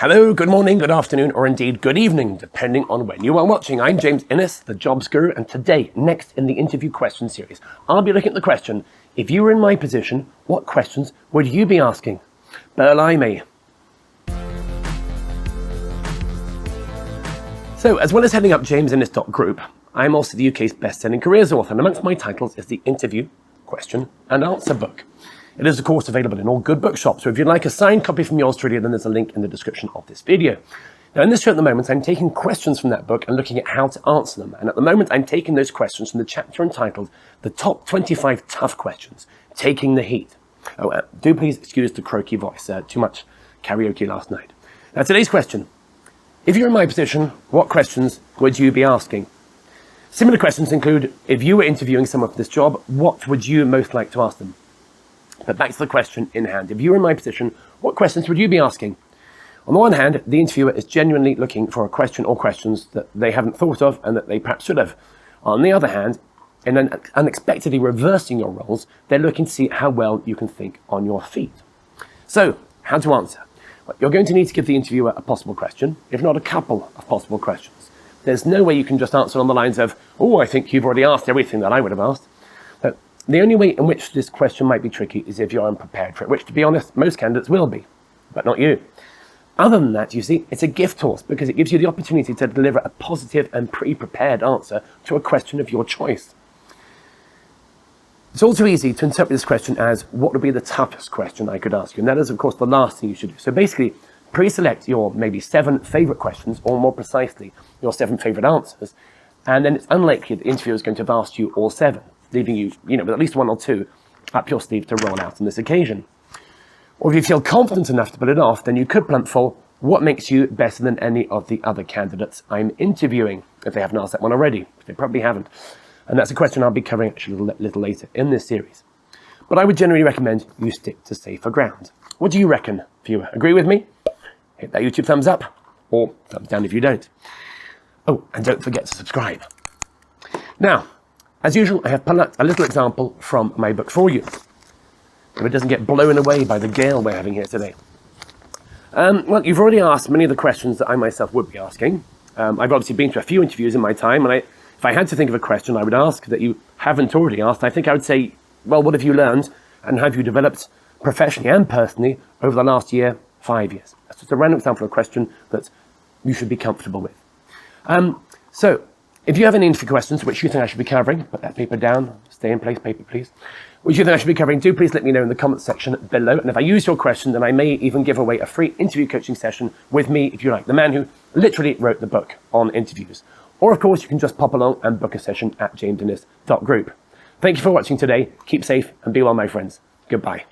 Hello, good morning, good afternoon, or indeed good evening, depending on when you are watching. I'm James Innes, the Jobs Guru, and today, next in the interview question series, I'll be looking at the question, if you were in my position, what questions would you be asking? Blimey. So, as well as heading up JamesInnes.group, I'm also the UK's best-selling careers author, and amongst my titles is the Interview, Question and Answer book. It is, of course, available in all good bookshops, so if you'd like a signed copy from yours truly, then there's a link in the description of this video. Now, in this show at the moment, I'm taking questions from that book and looking at how to answer them. And at the moment, I'm taking those questions from the chapter entitled The Top 25 Tough Questions, Taking the Heat. Do please excuse the croaky voice, too much karaoke last night. Now, today's question. If you're in my position, what questions would you be asking? Similar questions include, if you were interviewing someone for this job, what would you most like to ask them? But back to the question in hand. If you were in my position, what questions would you be asking? On the one hand, the interviewer is genuinely looking for a question or questions that they haven't thought of and that they perhaps should have. On the other hand, in then unexpectedly reversing your roles, they're looking to see how well you can think on your feet. So, how to answer? Well, you're going to need to give the interviewer a possible question, if not a couple of possible questions. There's no way you can just answer on the lines of, oh, I think you've already asked everything that I would have asked. But the only way in which this question might be tricky is if you're unprepared for it, which, to be honest, most candidates will be, but not you. Other than that, you see, it's a gift horse because it gives you the opportunity to deliver a positive and pre-prepared answer to a question of your choice. It's all too easy to interpret this question as what would be the toughest question I could ask you, and that is, of course, the last thing you should do. So basically, pre-select your maybe 7 favorite questions, or more precisely, your 7 favorite answers, and then it's unlikely the interviewer is going to have asked you all 7, leaving you, with at least 1 or 2 up your sleeve to roll out on this occasion. Or if you feel confident enough to pull it off, then you could plump for what makes you better than any of the other candidates I'm interviewing, if they haven't asked that one already. They probably haven't. And that's a question I'll be covering actually a little later in this series. But I would generally recommend you stick to safer ground. What do you reckon, viewer? Agree with me? Hit that YouTube thumbs up, or thumbs down if you don't. Oh, and don't forget to subscribe. Now, as usual, I have pulled out a little example from my book for you, if it doesn't get blown away by the gale we're having here today. Well, you've already asked many of the questions that I myself would be asking. I've obviously been to a few interviews in my time, and if I had to think of a question I would ask that you haven't already asked, I think I would say, well, what have you learned and have you developed professionally and personally over the last year, 5 years? That's just a random example of a question that you should be comfortable with. So, if you have any interview questions which you think I should be covering, put that paper down, stay in place, paper please, which you think I should be covering, do please let me know in the comments section below. And if I use your question, then I may even give away a free interview coaching session with me, if you like, the man who literally wrote the book on interviews. Or of course, you can just pop along and book a session at JamesInnes.group. Thank you for watching today. Keep safe and be well, my friends. Goodbye.